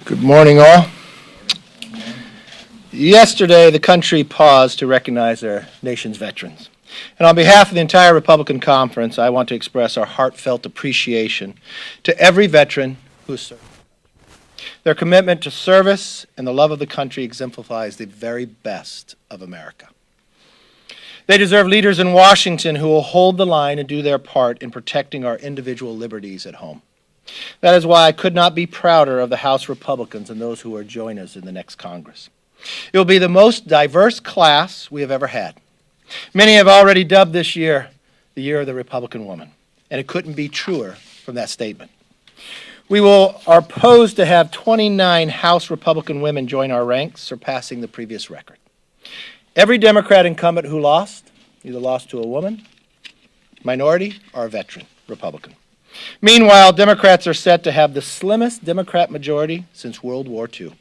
Good morning, all. Yesterday, the country paused to recognize our nation's veterans. And on behalf of the entire Republican Conference, I want to express our heartfelt appreciation to every veteran who has served. Their commitment to service and the love of the country exemplifies the very best of America. They deserve leaders in Washington who will hold the line and do their part in protecting our individual liberties at home. That is why I could not be prouder of the House Republicans and those who will join us in the next Congress. It will be the most diverse class we have ever had. Many have already dubbed this year the year of the Republican woman, and it couldn't be truer from that statement. We are poised to have 29 House Republican women join our ranks, surpassing the previous record. Every Democrat incumbent who lost, either lost to a woman, minority, or a veteran Republican. Meanwhile, Democrats are set to have the slimmest Democrat majority since World War II.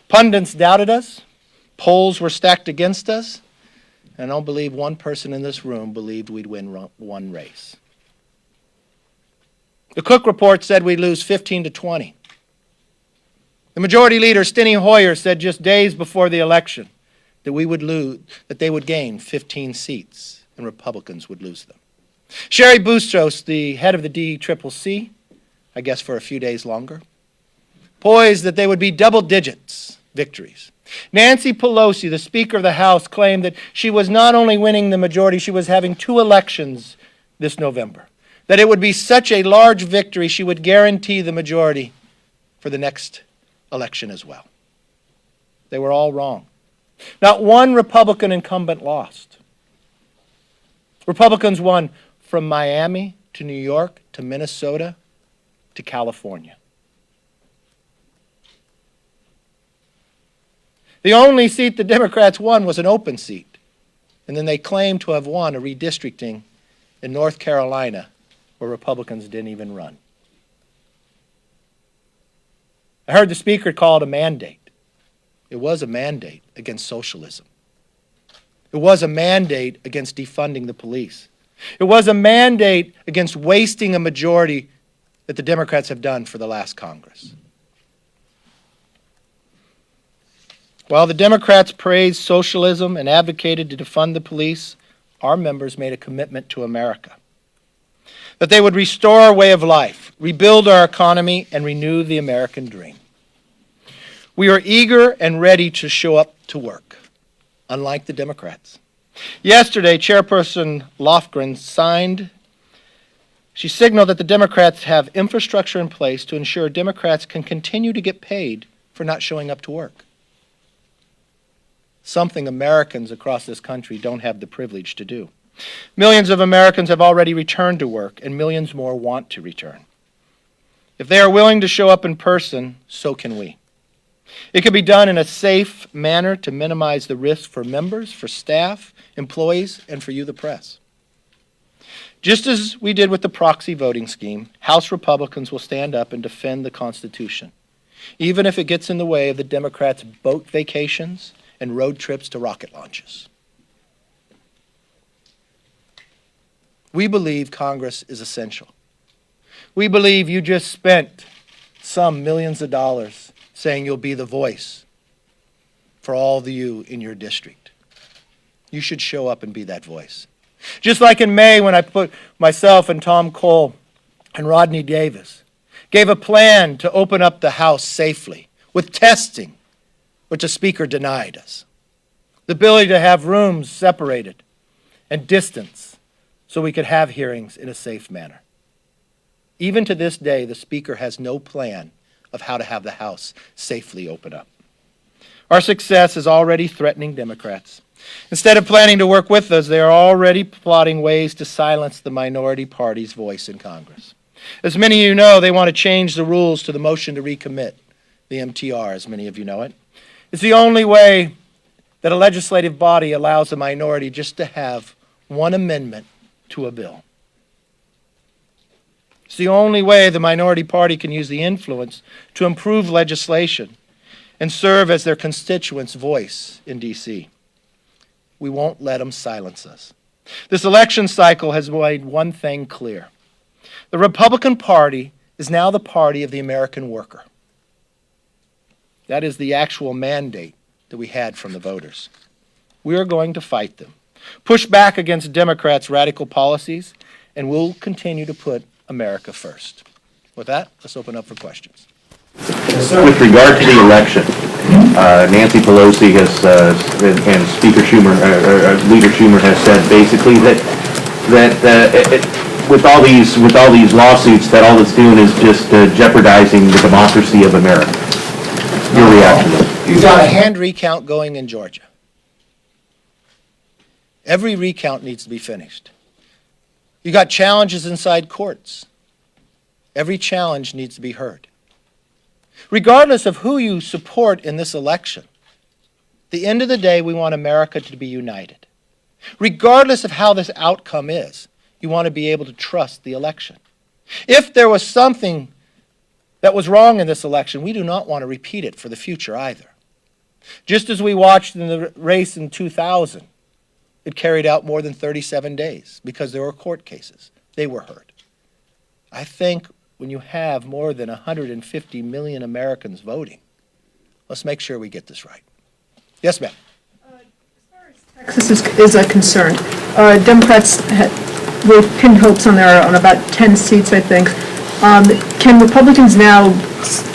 Pundits doubted us, polls were stacked against us, and I don't believe one person in this room believed we'd win one race. The Cook report said we'd lose 15 to 20. The majority leader, Steny Hoyer, said just days before the election that they would gain 15 seats and Republicans would lose them. Sherry Boustros, the head of the DCCC, I guess for a few days longer, poised that they would be double digits victories. Nancy Pelosi, the Speaker of the House, claimed that she was not only winning the majority, she was having 2 elections this November. That it would be such a large victory, she would guarantee the majority for the next election as well. They were all wrong. Not one Republican incumbent lost. Republicans won from Miami to New York to Minnesota to California. The only seat the Democrats won was an open seat, and then they claimed to have won a redistricting in North Carolina where Republicans didn't even run. I heard the Speaker call it a mandate. It was a mandate against socialism. It was a mandate against defunding the police. It was a mandate against wasting a majority that the Democrats have done for the last Congress. While the Democrats praised socialism and advocated to defund the police, our members made a commitment to America. That they would restore our way of life, rebuild our economy, and renew the American dream. We are eager and ready to show up to work, unlike the Democrats. Yesterday, Chairperson Lofgren signaled that the Democrats have infrastructure in place to ensure Democrats can continue to get paid for not showing up to work. Something Americans across this country don't have the privilege to do. Millions of Americans have already returned to work, and millions more want to return. If they are willing to show up in person, so can we. It can be done in a safe manner to minimize the risk for members, for staff, employees, and for you, the press. Just as we did with the proxy voting scheme, House Republicans will stand up and defend the Constitution, even if it gets in the way of the Democrats' boat vacations and road trips to rocket launches. We believe Congress is essential. We believe you just spent some millions of dollars saying you'll be the voice for all of you in your district. You should show up and be that voice. Just like in May when I put myself and Tom Cole and Rodney Davis gave a plan to open up the House safely with testing, which the Speaker denied us. The ability to have rooms separated and distance so we could have hearings in a safe manner. Even to this day, the Speaker has no plan of how to have the House safely open up. Our success is already threatening Democrats. Instead of planning to work with us, they are already plotting ways to silence the minority party's voice in Congress. As many of you know, they want to change the rules to the motion to recommit, the MTR, as many of you know it. It's the only way that a legislative body allows a minority just to have one amendment to a bill. It's the only way the minority party can use the influence to improve legislation and serve as their constituents' voice in D.C. We won't let them silence us. This election cycle has made one thing clear. The Republican Party is now the party of the American worker. That is the actual mandate that we had from the voters. We are going to fight them, push back against Democrats' radical policies, and we'll continue to put America first. With that, let's open up for questions. With regard to the election, Nancy Pelosi has, and Speaker Schumer, Leader Schumer has said basically that with all these lawsuits, that all it's doing is just jeopardizing the democracy of America. Your reaction? You've got a hand recount going in Georgia. Every recount needs to be finished. You got challenges inside courts. Every challenge needs to be heard. Regardless of who you support in this election, at the end of the day, we want America to be united. Regardless of how this outcome is, you want to be able to trust the election. If there was something that was wrong in this election, we do not want to repeat it for the future either. Just as we watched in the race in 2000, it carried out more than 37 days because there were court cases. They were heard. I think when you have more than 150 million Americans voting, let's make sure we get this right. Yes, ma'am. As far as Texas is concerned, Democrats were pinned hopes on about 10 seats, I think. Can Republicans now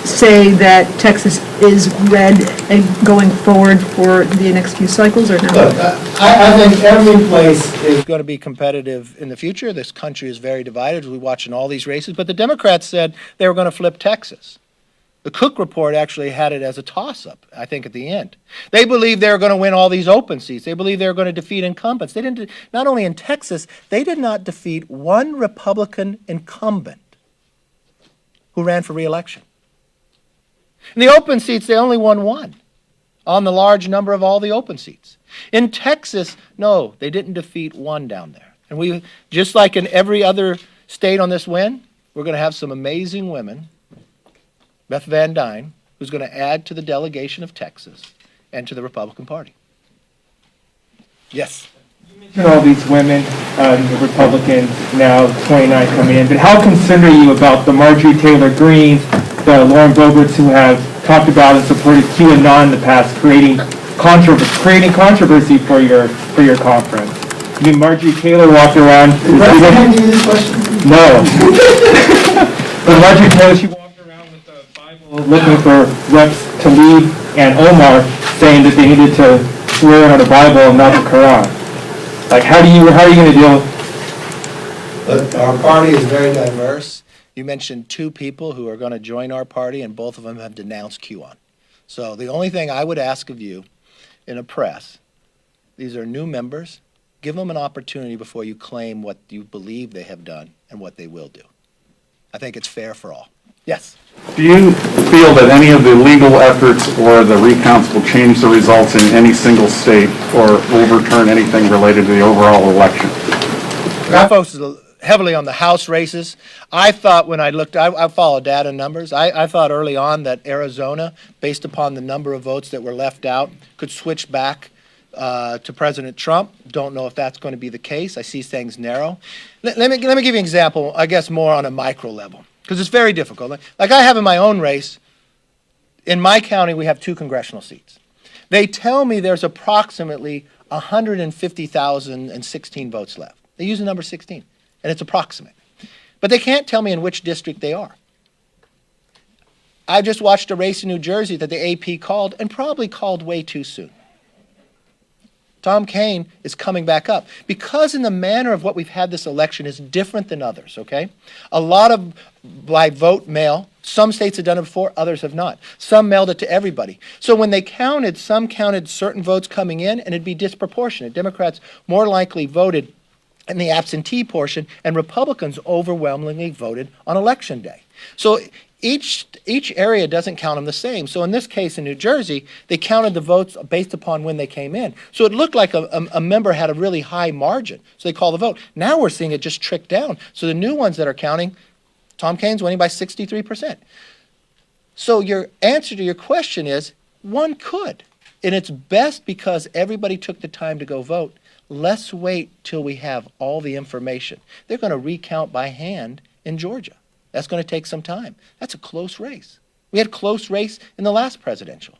say that Texas is red and going forward for the next few cycles, or no? Look, I think every place is going to be competitive in the future. This country is very divided. We watch in all these races. But the Democrats said they were going to flip Texas. The Cook report actually had it as a toss-up, I think, at the end. They believed they were going to win all these open seats. They believed they were going to defeat incumbents. They didn't. Not only in Texas, they did not defeat one Republican incumbent who ran for re-election. In the open seats, they only won one on the large number of all the open seats. In Texas, no, they didn't defeat one down there. And we, just like in every other state on this win, we're going to have some amazing women. Beth Van Dyne, who's going to add to the delegation of Texas and to the Republican Party. Yes? You mentioned all these women, Republicans, now 29 coming in, but how concerned are you about the Marjorie Taylor Greenes, the Lauren Boeberts, who have talked about and supported QAnon in the past, creating controversy for your conference? I mean, Marjorie Taylor walked around. No. But Marjorie Taylor, she walked around with the Bible looking for Reps Tlaib and Omar, saying that they needed to swear on the Bible and not the Quran. Like, how are you going to deal? Look, our party is very diverse. You mentioned two people who are going to join our party, and both of them have denounced QAnon. So the only thing I would ask of you in a press, these are new members, give them an opportunity before you claim what you believe they have done and what they will do. I think it's fair for all. Yes? Do you feel that any of the legal efforts or the recounts will change the results in any single state or overturn anything related to the overall election? I focus heavily on the House races. I thought when I looked, I follow data and numbers. I thought early on that Arizona, based upon the number of votes that were left out, could switch back to President Trump. Don't know if that's going to be the case. I see things narrow. Let me give you an example, I guess more on a micro level, because it's very difficult. Like I have in my own race, in my county we have 2 congressional seats. They tell me there's approximately 150,016 votes left. They use the number 16, and it's approximate. But they can't tell me in which district they are. I just watched a race in New Jersey that the AP called, and probably called way too soon. Tom Kean is coming back up because in the manner of what we've had this election is different than others, okay? A lot of by vote mail. Some states have done it before, others have not. Some mailed it to everybody. So when they counted, some counted certain votes coming in, and it'd be disproportionate. Democrats more likely voted in the absentee portion, and Republicans overwhelmingly voted on Election Day. So each area doesn't count them the same. So in this case in New Jersey, they counted the votes based upon when they came in. So it looked like a member had a really high margin. So they call the vote. Now we're seeing it just trick down. So the new ones that are counting, Tom Kean's winning by 63%. So your answer to your question is, one could. And it's best because everybody took the time to go vote. Let's wait till we have all the information. They're going to recount by hand in Georgia. That's going to take some time. That's a close race. We had a close race in the last presidential.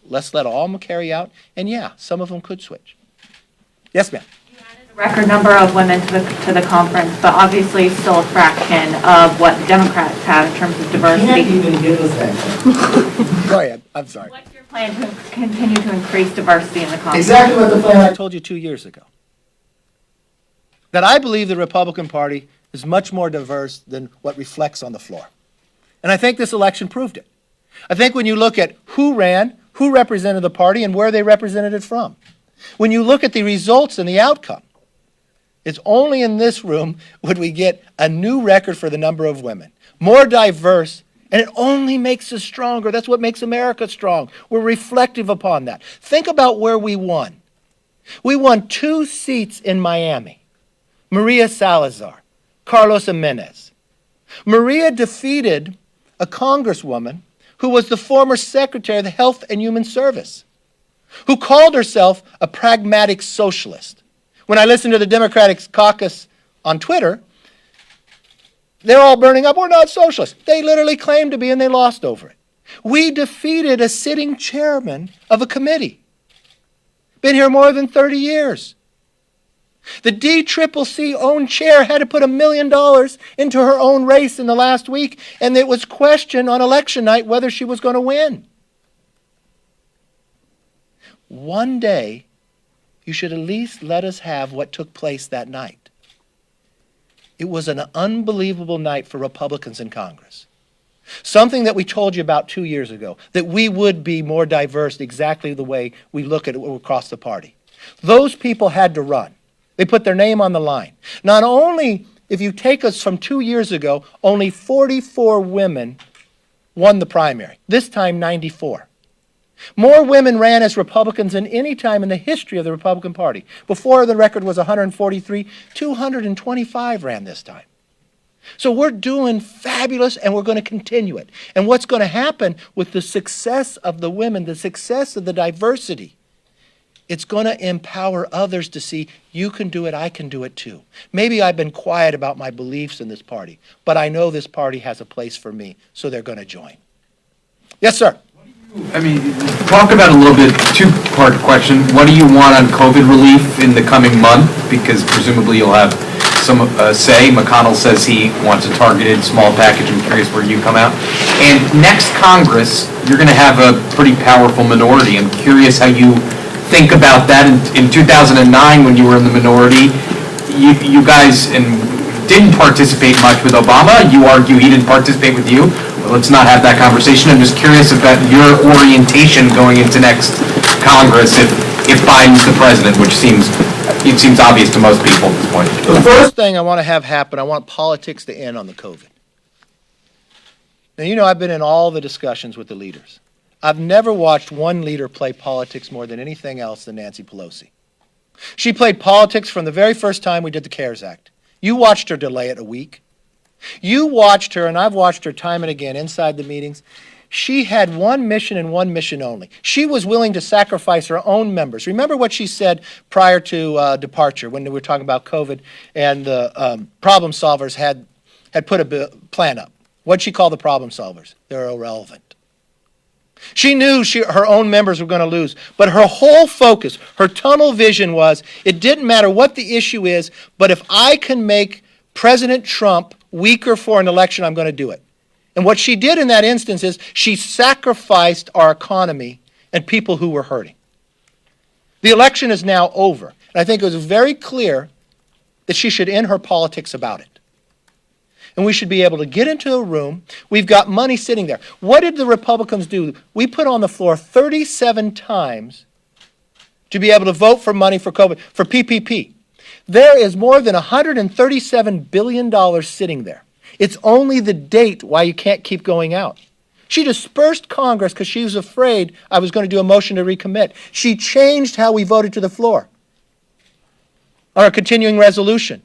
Let's let all of them carry out, and yeah, some of them could switch. Yes, ma'am. Record number of women to the conference, but obviously still a fraction of what the Democrats have in terms of diversity. You can't even give us that. Go ahead. I'm sorry. What's your plan to continue to increase diversity in the conference? Exactly what the plan I told you 2 years ago. That I believe the Republican Party is much more diverse than what reflects on the floor. And I think this election proved it. I think when you look at who ran, who represented the party, and where they represented it from. When you look at the results and the outcome, it's only in this room would we get a new record for the number of women, more diverse, and it only makes us stronger. That's what makes America strong. We're reflective upon that. Think about where we won. We won 2 seats in Miami. Maria Salazar, Carlos Jimenez. Maria defeated a congresswoman who was the former Secretary of the Health and Human Service, who called herself a pragmatic socialist. When I listen to the Democratic caucus on Twitter, they're all burning up, we're not socialists. They literally claimed to be, and they lost over it. We defeated a sitting chairman of a committee. Been here more than 30 years. The DCCC own chair had to put $1 million into her own race in the last week, and it was questioned on election night whether she was going to win. One day, you should at least let us have what took place that night. It was an unbelievable night for Republicans in Congress. Something that we told you about 2 years ago, that we would be more diverse exactly the way we look at it across the party. Those people had to run. They put their name on the line. Not only, if you take us from 2 years ago, only 44 women won the primary. This time, 94. More women ran as Republicans than any time in the history of the Republican Party. Before, the record was 143, 225 ran this time. So we're doing fabulous, and we're going to continue it. And what's going to happen with the success of the women, the success of the diversity, it's going to empower others to see, you can do it, I can do it too. Maybe I've been quiet about my beliefs in this party, but I know this party has a place for me, so they're going to join. Yes, sir. I mean, talk about a little bit, two-part question. What do you want on COVID relief in the coming month? Because presumably you'll have some say. McConnell says he wants a targeted small package. I'm curious where you come out. And next Congress, you're going to have a pretty powerful minority. I'm curious how you think about that. In 2009, when you were in the minority, you guys didn't participate much with Obama. You argue he didn't participate with you. Let's not have that conversation. I'm just curious about your orientation going into next Congress if Biden's the president, which seems obvious to most people at this point. The first thing I want to have happen, I want politics to end on the COVID. Now, you know, I've been in all the discussions with the leaders. I've never watched one leader play politics more than anything else than Nancy Pelosi. She played politics from the very first time we did the CARES Act. You watched her delay it a week. You watched her, and I've watched her time and again inside the meetings. She had one mission and one mission only. She was willing to sacrifice her own members. Remember what she said prior to departure when we were talking about COVID, and the problem solvers had put a plan up. What'd she call the problem solvers? They're irrelevant. She knew her own members were going to lose, but her whole focus, her tunnel vision was, it didn't matter what the issue is, but if I can make President Trump weaker for an election, I'm going to do it. And what she did in that instance is she sacrificed our economy and people who were hurting. The election is now over, and I think it was very clear that she should end her politics about it. And we should be able to get into a room. We've got money sitting there. What did the Republicans do? We put on the floor 37 times to be able to vote for money for COVID, for PPP. There is more than $137 billion sitting there. It's only the date why you can't keep going out. She dispersed Congress because she was afraid I was going to do a motion to recommit. She changed how we voted to the floor on a continuing resolution,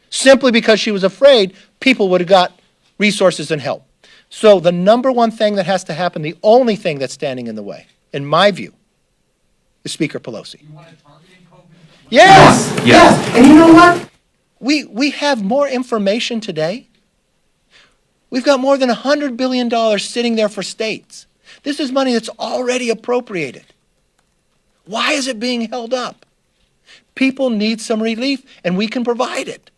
simply because she was afraid people would have got resources and help. So the number one thing that has to happen, the only thing that's standing in the way, in my view, is Speaker Pelosi. You want to target COVID? Yes. Yes. And you know what? We have more information today. We've got more than $100 billion sitting there for states. This is money that's already appropriated. Why is it being held up? People need some relief, and we can provide it.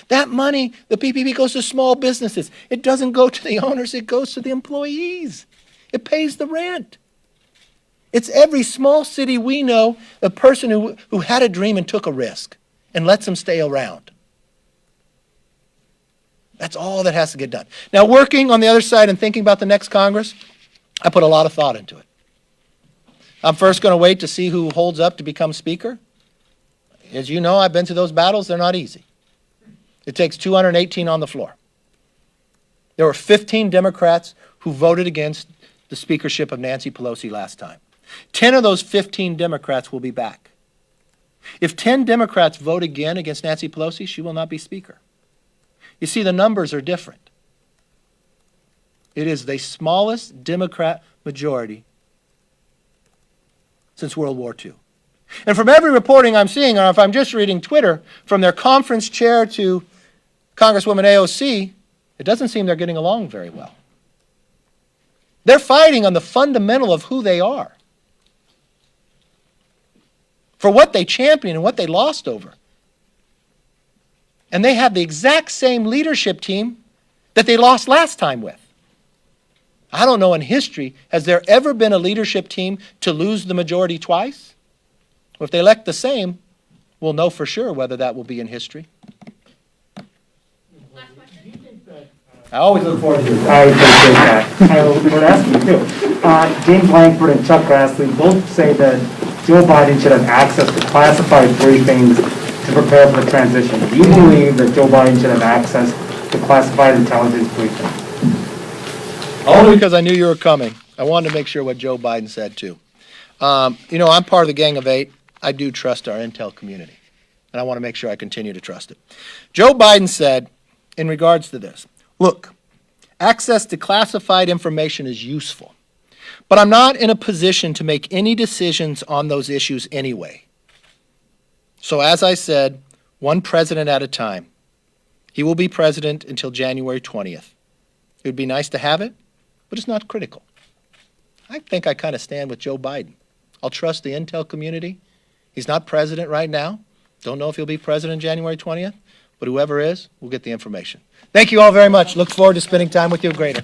That money, the PPP, goes to small businesses. It doesn't go to the owners, it goes to the employees. It pays the rent. It's every small city we know, a person who had a dream and took a risk and lets them stay around. That's all that has to get done. Now, working on the other side and thinking about the next Congress, I put a lot of thought into it. I'm first going to wait to see who holds up to become Speaker. As you know, I've been to those battles. They're not easy. It takes 218 on the floor. There were 15 Democrats who voted against the speakership of Nancy Pelosi last time. 10 of those 15 Democrats will be back. If 10 Democrats vote again against Nancy Pelosi, she will not be Speaker. You see, the numbers are different. It is the smallest Democrat majority since World War II. And from every reporting I'm seeing, or if I'm just reading Twitter, from their conference chair to Congresswoman AOC, it doesn't seem they're getting along very well. They're fighting on the fundamental of who they are, for what they championed and what they lost over. And they have the exact same leadership team that they lost last time with. I don't know in history, has there ever been a leadership team to lose the majority twice? Well, if they elect the same, we'll know for sure whether that will be in history. I always look forward to it. I appreciate that. I would ask you too. James Langford and Chuck Grassley both say that Joe Biden should have access to classified briefings to prepare for the transition. Do you believe that Joe Biden should have access to classified intelligence briefings? Only because I knew you were coming. I wanted to make sure what Joe Biden said too. You know, I'm part of the Gang of Eight. I do trust our intel community, and I want to make sure I continue to trust it. Joe Biden said, in regards to this, look, access to classified information is useful, but I'm not in a position to make any decisions on those issues anyway. So as I said, one president at a time. He will be president until January 20th. It would be nice to have it, but it's not critical. I think I kind of stand with Joe Biden. I'll trust the intel community. He's not president right now. Don't know if he'll be president January 20th, but whoever is, will get the information. Thank you all very much. Look forward to spending time with you greater.